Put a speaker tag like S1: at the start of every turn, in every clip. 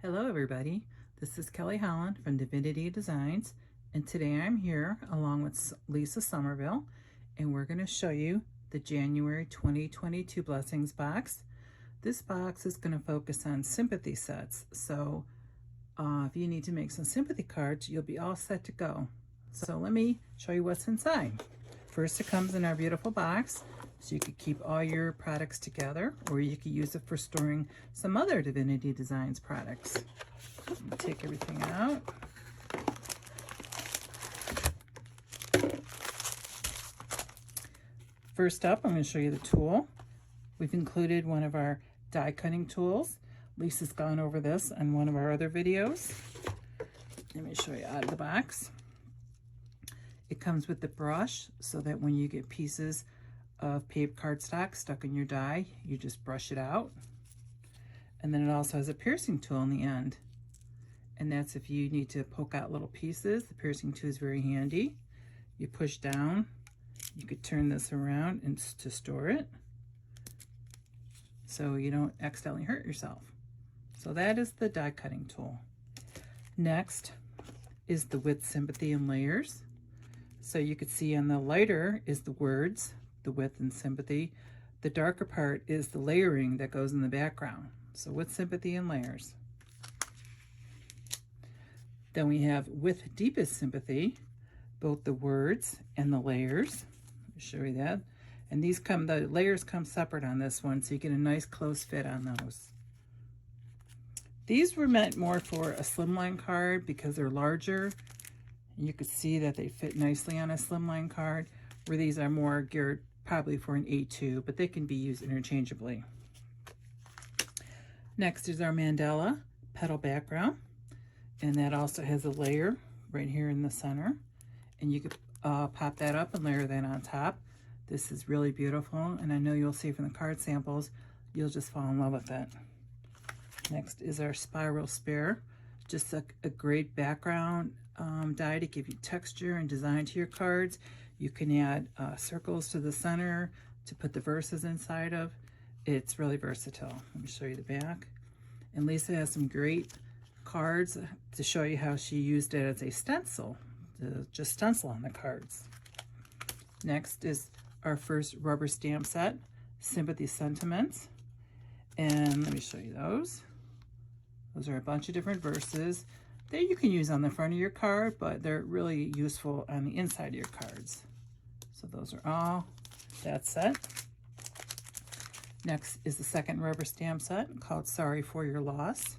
S1: Hello everybody, this is Kelly Holland from Divinity Designs, and today I'm here along with Lisa Somerville, and we're going to show you the January 2022 Blessings box. This box is going to focus on sympathy sets, so if you need to make some sympathy cards, you'll be all set to go. So let me show you what's inside. First, it comes in our beautiful box, so you could keep all your products together, or you could use it for storing some other Divinity Designs products. Take everything out. First up, I'm going to show you the tool. We've included one of our die cutting tools. Lisa's gone over this on one of our other videos. Let me show you out of the box. It comes with the brush so that when you get pieces of paper cardstock stuck in your die, you just brush it out. And then it also has a piercing tool in the end. And that's if you need to poke out little pieces. The piercing tool is very handy. You push down, you could turn this around and to store it so you don't accidentally hurt yourself. So that is the die cutting tool. Next is the width, sympathy, and layers. So you could see on the lighter is the words, the width and sympathy. The darker part is the layering that goes in the background. So with sympathy and layers. Then we have with deepest sympathy, both the words and the layers. Let me show you that. And these come, the layers come separate on this one, so you get a nice close fit on those. These were meant more for a slimline card because they're larger. You could see that they fit nicely on a slimline card, where these are more geared probably for an A2, but they can be used interchangeably. Next is our mandala petal background, and that also has a layer right here in the center, and you could pop that up and layer that on top. This is really beautiful, and I know you'll see from the card samples, you'll just fall in love with it. Next is our spiral spare, just a great background die to give you texture and design to your cards. You can add circles to the center to put the verses inside of. It's really versatile. Let me show you the back. And Lisa has some great cards to show you how she used it as a stencil, to just stencil on the cards. Next is our first rubber stamp set, Sympathy Sentiments. And let me show you those. Those are a bunch of different verses that you can use on the front of your card, but they're really useful on the inside of your cards. So those are all that set. Next is the second rubber stamp set called Sorry for Your Loss.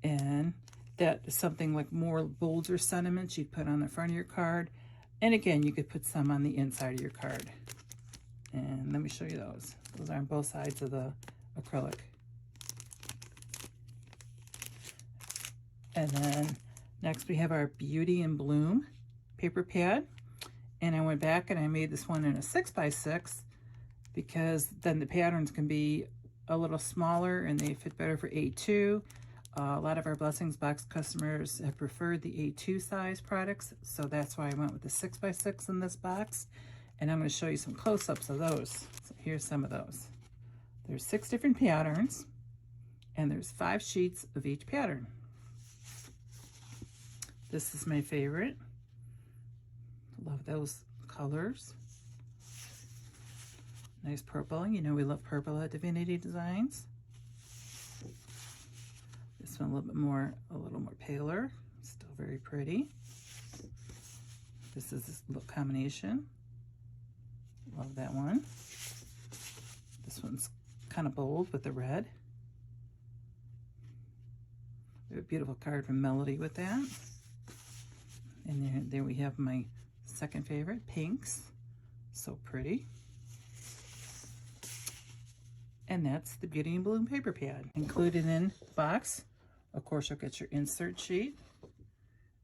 S1: And that is something like more bolder sentiments you'd put on the front of your card. And again, you could put some on the inside of your card. And let me show you those. Those are on both sides of the acrylic. And then next we have our Beauty and Bloom paper pad. And I went back and I made this one in a 6x6 because then the patterns can be a little smaller and they fit better for A2. A lot of our Blessings Box customers have preferred the A2 size products, so that's why I went with the 6x6 in this box. And I'm going to show you some close-ups of those. So here's some of those. There's 6 different patterns, and there's 5 sheets of each pattern. This is my favorite. Love those colors. Nice purple. You know we love purple at Divinity Designs. This one a little more paler. Still very pretty. This is this little combination. Love that one. This one's kind of bold with the red. We have a beautiful card from Melody with that. And there we have my second favorite, pinks. So pretty. And that's the Beauty and Bloom paper pad. Included in the box, of course, you'll get your insert sheet.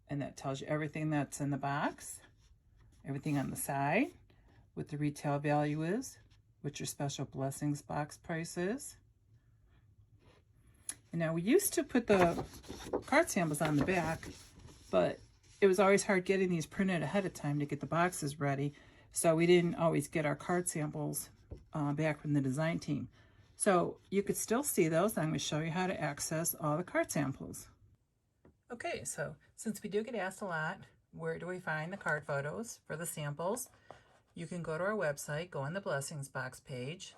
S1: And that tells you everything that's in the box. Everything on the side, what the retail value is, what your special Blessings Box price is. And now we used to put the card samples on the back, but it was always hard getting these printed ahead of time to get the boxes ready. So we didn't always get our card samples back from the design team. So you could still see those. I'm going to show you how to access all the card samples. Okay, so since we do get asked a lot, where do we find the card photos for the samples? You can go to our website, go on the Blessings Box page,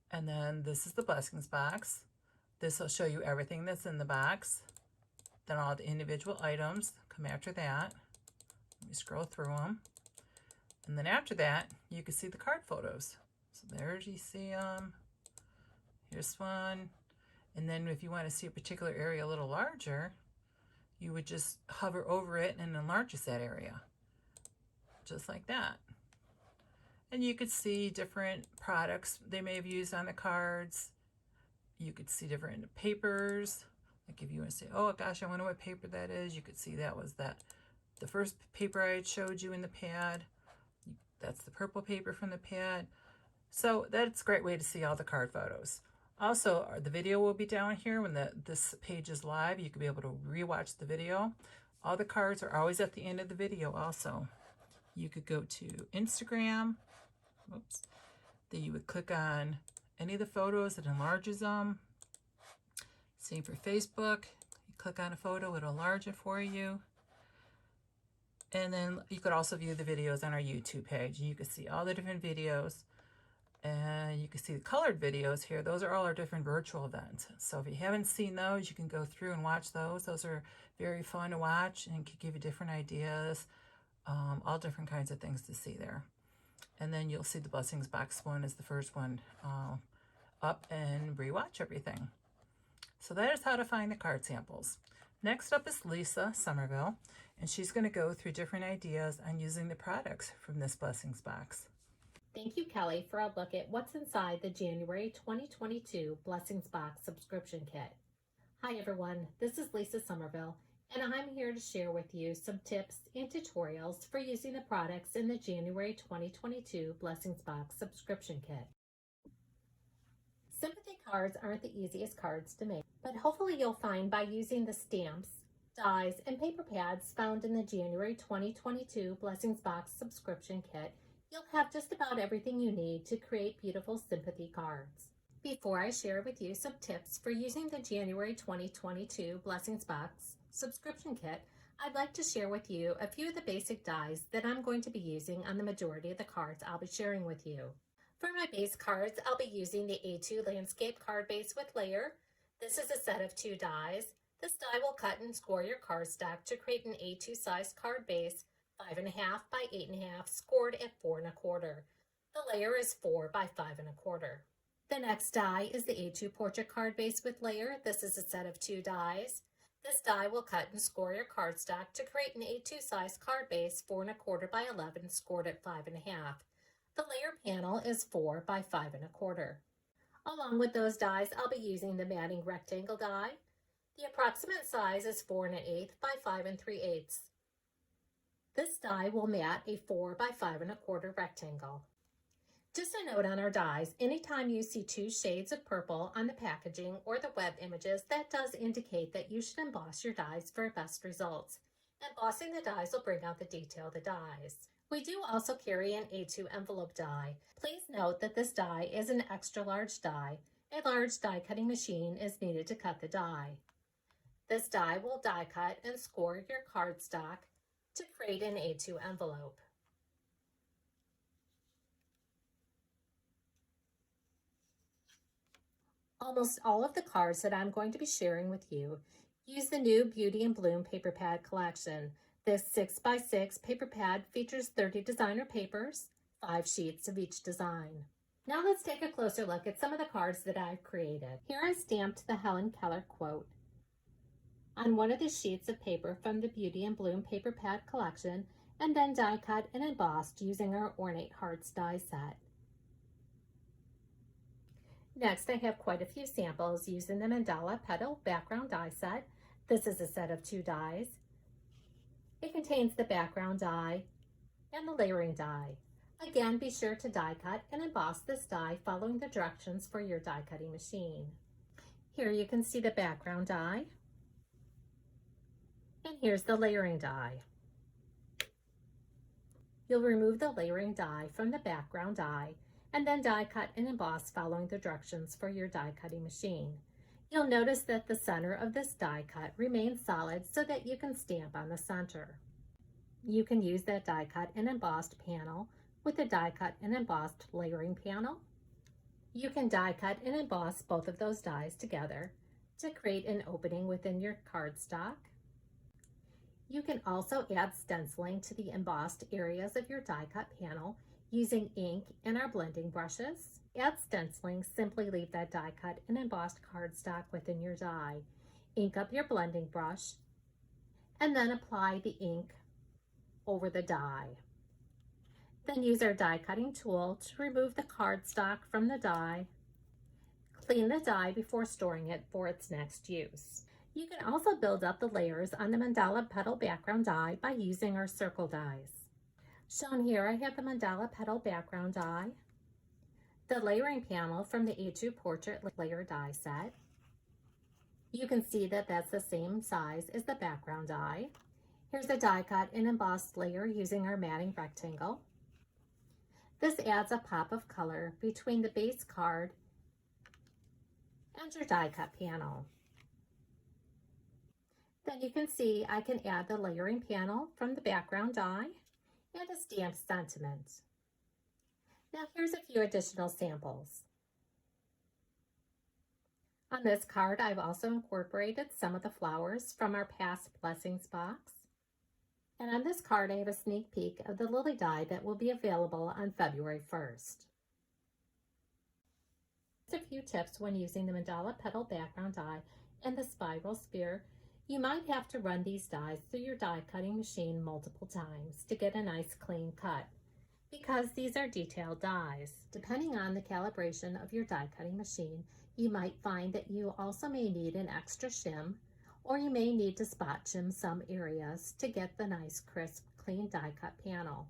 S1: and then this is the Blessings Box. This will show you everything that's in the box. Then all the individual items come after that. Let me scroll through them. And then after that, you can see the card photos. So there you see them. Here's one. And then if you want to see a particular area a little larger, you would just hover over it and enlarges that area. Just like that. And you could see different products they may have used on the cards. You could see different papers. Like if you want to say, oh gosh, I wonder what paper that is, you could see that was the first paper I had showed you in the pad. That's the purple paper from the pad. So that's a great way to see all the card photos. Also, the video will be down here when this page is live. You can be able to rewatch the video. All the cards are always at the end of the video also. You could go to Instagram. Oops. Then you would click on any of the photos that enlarges them. Same for Facebook. You click on a photo, it'll enlarge it for you. And then you could also view the videos on our YouTube page. You can see all the different videos. And you can see the colored videos here. Those are all our different virtual events. So if you haven't seen those, you can go through and watch those. Those are very fun to watch and can give you different ideas, all different kinds of things to see there. And then you'll see the Blessings Box one is the first one up, and rewatch everything. So that is how to find the card samples. Next up is Lisa Somerville, and she's going to go through different ideas on using the products from this Blessings Box.
S2: Thank you, Kelly, for a look at what's inside the January 2022 Blessings Box subscription kit. Hi everyone, this is Lisa Somerville, and I'm here to share with you some tips and tutorials for using the products in the January 2022 Blessings Box subscription kit. Sympathy cards aren't the easiest cards to make, but hopefully you'll find by using the stamps, dies, and paper pads found in the January 2022 Blessings Box subscription kit, you'll have just about everything you need to create beautiful sympathy cards. Before I share with you some tips for using the January 2022 Blessings Box subscription kit, I'd like to share with you a few of the basic dies that I'm going to be using on the majority of the cards I'll be sharing with you. For my base cards, I'll be using the A2 Landscape Card Base with Layer. This is a set of 2 dies. This die will cut and score your cardstock to create an A2 size card base, 5.5 by 8.5, scored at 4 1/4. The layer is 4 by 5 1/4. The next die is the A2 Portrait Card Base with Layer. This is a set of 2 dies. This die will cut and score your cardstock to create an A2 size card base, 4 1/4 by 11, scored at 5.5. The layer panel is 4 by 5 1/4. Along with those dies, I'll be using the matting rectangle die. The approximate size is 4 1/8 by 5 3/8. This die will mat a 4 by 5 1/4 rectangle. Just a note on our dies, anytime you see 2 shades of purple on the packaging or the web images, that does indicate that you should emboss your dies for best results. Embossing the dies will bring out the detail of the dies. We do also carry an A2 envelope die. Please note that this die is an extra large die. A large die cutting machine is needed to cut the die. This die will die cut and score your cardstock to create an A2 envelope. Almost all of the cards that I'm going to be sharing with you use the new Beauty and Bloom paper pad collection. This 6x6 paper pad features 30 designer papers, 5 sheets of each design. Now let's take a closer look at some of the cards that I've created. Here I stamped the Helen Keller quote on one of the sheets of paper from the Beauty and Bloom paper pad collection, and then die cut and embossed using our Ornate Hearts die set. Next, I have quite a few samples using the Mandala Petal background die set. This is a set of 2 dies. It contains the background die and the layering die. Again, be sure to die cut and emboss this die following the directions for your die cutting machine. Here you can see the background die, and here's the layering die. You'll remove the layering die from the background die and then die cut and emboss following the directions for your die cutting machine. You'll notice that the center of this die cut remains solid so that you can stamp on the center. You can use that die cut and embossed panel with the die cut and embossed layering panel. You can die cut and emboss both of those dies together to create an opening within your cardstock. You can also add stenciling to the embossed areas of your die cut panel using ink and our blending brushes. Add stenciling, simply leave that die cut and embossed cardstock within your die. Ink up your blending brush and then apply the ink over the die. Then use our die cutting tool to remove the cardstock from the die. Clean the die before storing it for its next use. You can also build up the layers on the mandala petal background die by using our circle dies. Shown here, I have the mandala petal background die, the layering panel from the A2 portrait layer die set. You can see that that's the same size as the background die. Here's the die cut and embossed layer using our matting rectangle. This adds a pop of color between the base card and your die cut panel. Then you can see I can add the layering panel from the background die and a stamped sentiment. Now here's a few additional samples. On this card, I've also incorporated some of the flowers from our past blessings box. And on this card, I have a sneak peek of the lily die that will be available on February 1st. Just a few tips when using the mandala petal background die and the spiral sphere. You might have to run these dies through your die cutting machine multiple times to get a nice clean cut, because these are detailed dies. Depending on the calibration of your die cutting machine, you might find that you also may need an extra shim, or you may need to spot shim some areas to get the nice crisp clean die cut panel.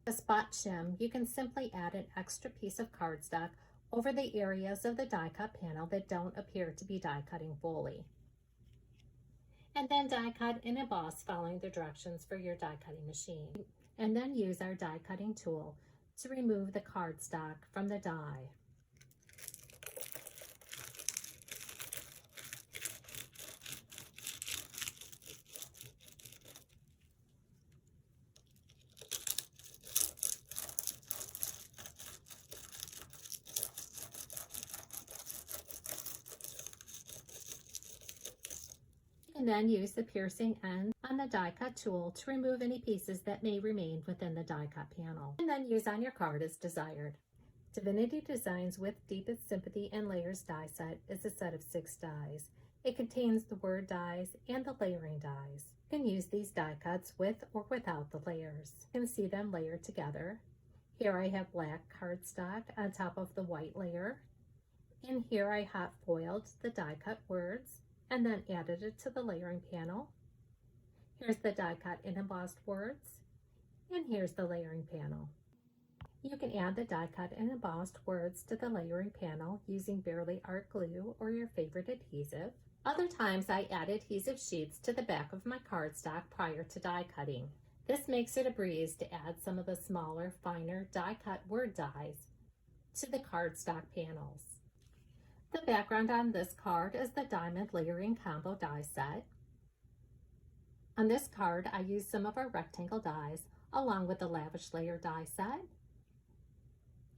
S2: The spot shim, you can simply add an extra piece of cardstock over the areas of the die cut panel that don't appear to be die cutting fully. And then die cut and emboss following the directions for your die cutting machine. And then use our die cutting tool to remove the cardstock from the die. And then use the piercing end on the die cut tool to remove any pieces that may remain within the die cut panel. And then use on your card as desired. Divinity Designs with Deepest Sympathy and Layers die set is a set of 6 dies. It contains the word dies and the layering dies. You can use these die cuts with or without the layers. You can see them layered together. Here I have black cardstock on top of the white layer. And here I hot foiled the die cut words and then added it to the layering panel. Here's the die cut and embossed words, and here's the layering panel. You can add the die cut and embossed words to the layering panel using Barely Art glue or your favorite adhesive. Other times I add adhesive sheets to the back of my cardstock prior to die cutting. This makes it a breeze to add some of the smaller, finer die cut word dies to the cardstock panels. The background on this card is the Diamond Layering Combo die set. On this card, I used some of our rectangle dies along with the Lavish Layer die set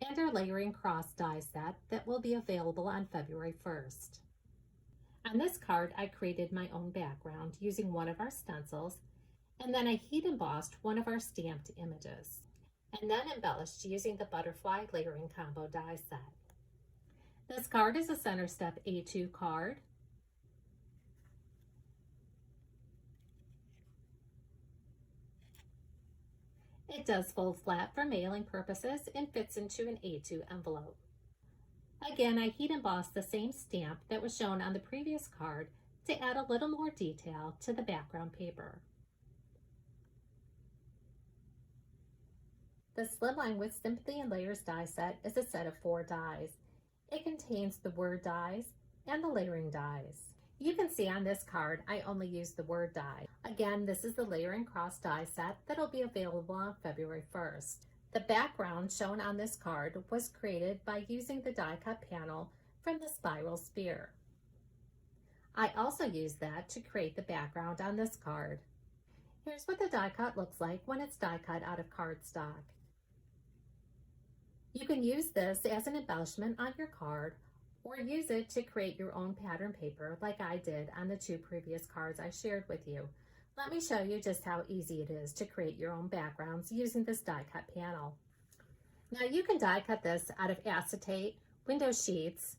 S2: and our Layering Cross die set that will be available on February 1st. On this card, I created my own background using one of our stencils, and then I heat embossed one of our stamped images, and then embellished using the Butterfly Layering Combo die set. This card is a Center Step A2 card. It does fold flat for mailing purposes and fits into an A2 envelope. Again, I heat embossed the same stamp that was shown on the previous card to add a little more detail to the background paper. The Slimline with Sympathy and Layers die set is a set of 4 dies. It contains the word dies and the layering dies. You can see on this card, I only used the word die. Again, this is the Layering Cross die set that'll be available on February 1st. The background shown on this card was created by using the die cut panel from the spiral sphere. I also used that to create the background on this card. Here's what the die cut looks like when it's die cut out of cardstock. You can use this as an embellishment on your card or use it to create your own pattern paper like I did on the 2 previous cards I shared with you. Let me show you just how easy it is to create your own backgrounds using this die cut panel. Now you can die cut this out of acetate, window sheets,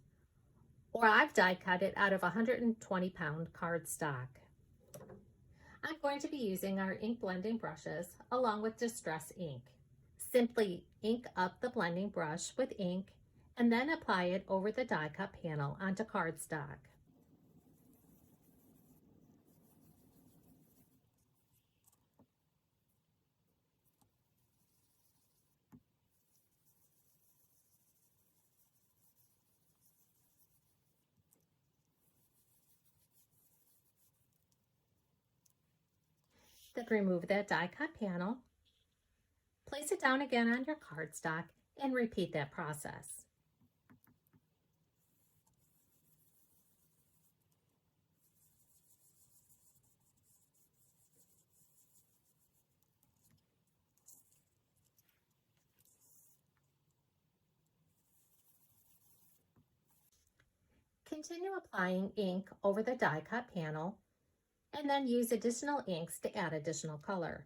S2: or I've die cut it out of 120-pound cardstock. I'm going to be using our ink blending brushes along with distress ink. Simply ink up the blending brush with ink and then apply it over the die cut panel onto cardstock. Then remove that die cut panel, place it down again on your cardstock, and repeat that process. Continue applying ink over the die cut panel and then use additional inks to add additional color.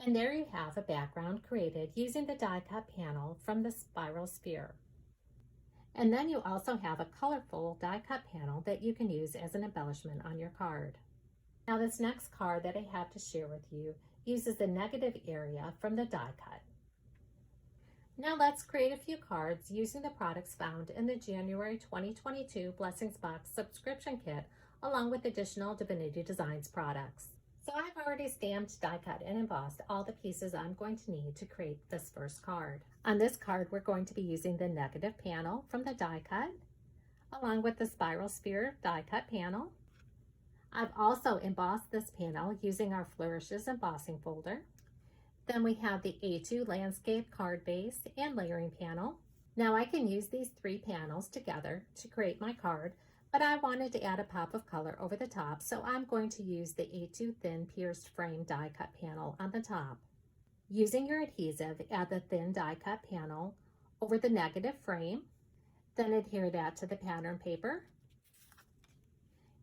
S2: And there you have a background created using the die cut panel from the spiral sphere. And then you also have a colorful die cut panel that you can use as an embellishment on your card. Now this next card that I have to share with you uses the negative area from the die cut. Now let's create a few cards using the products found in the January 2022 Blessings Box subscription kit along with additional Divinity Designs products. So I've already stamped, die cut, and embossed all the pieces I'm going to need to create this first card. On this card, we're going to be using the negative panel from the die cut, along with the spiral sphere die cut panel. I've also embossed this panel using our Flourishes embossing folder. Then we have the A2 landscape card base and layering panel. Now I can use these 3 panels together to create my card, but I wanted to add a pop of color over the top, so I'm going to use the A2 thin pierced frame die cut panel on the top. Using your adhesive, add the thin die cut panel over the negative frame, then adhere that to the pattern paper,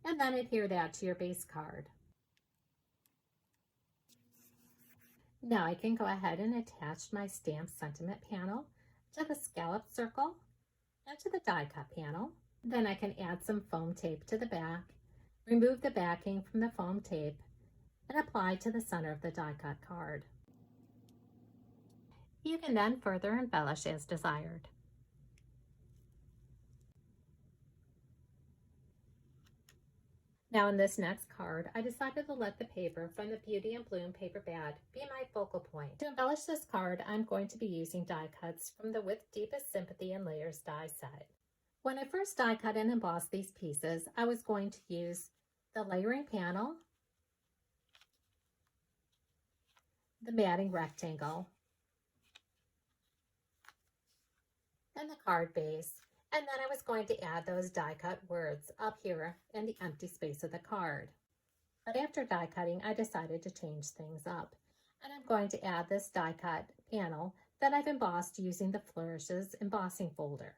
S2: and then adhere that to your base card. Now I can go ahead and attach my stamp sentiment panel to the scallop circle and to the die cut panel. Then I can add some foam tape to the back, remove the backing from the foam tape, and apply to the center of the die cut card. You can then further embellish as desired. Now in this next card, I decided to let the paper from the Beauty and Bloom paper pad be my focal point. To embellish this card, I'm going to be using die cuts from the With Deepest Sympathy and Layers die set. When I first die cut and embossed these pieces, I was going to use the layering panel, the matting rectangle, and the card base, and then I was going to add those die cut words up here in the empty space of the card. But after die cutting, I decided to change things up, and I'm going to add this die cut panel that I've embossed using the Flourishes embossing folder.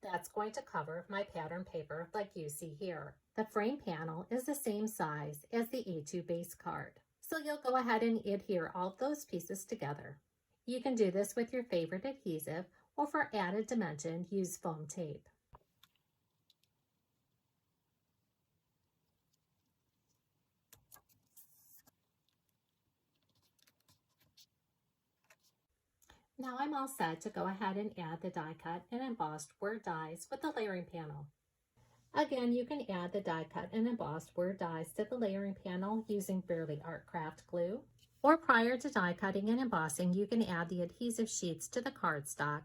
S2: That's going to cover my pattern paper like you see here. The frame panel is the same size as the A2 base card. So you'll go ahead and adhere all of those pieces together. You can do this with your favorite adhesive, or for added dimension, use foam tape. Now I'm all set to go ahead and add the die cut and embossed word dies with the layering panel. Again, you can add the die cut and embossed word dies to the layering panel using Bearly Art Craft glue. Or prior to die cutting and embossing, you can add the adhesive sheets to the cardstock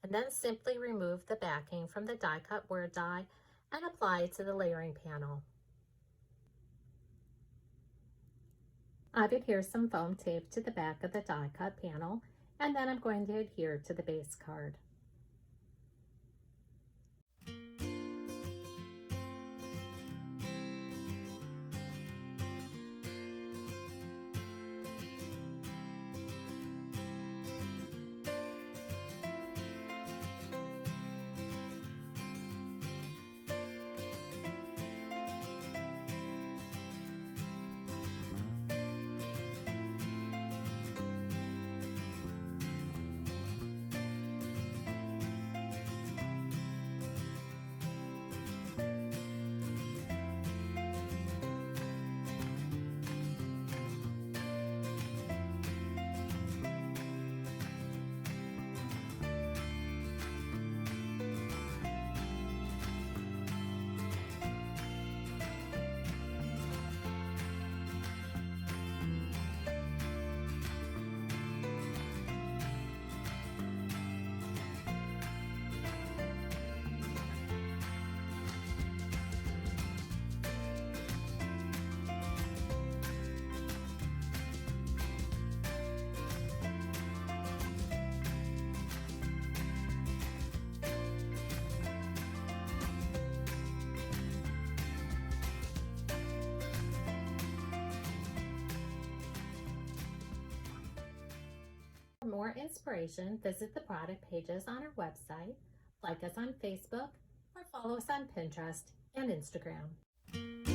S2: and then simply remove the backing from the die cut word die and apply it to the layering panel. I've adhered some foam tape to the back of the die cut panel, and then I'm going to adhere to the base card. For more inspiration, visit the product pages on our website, like us on Facebook, or follow us on Pinterest and Instagram.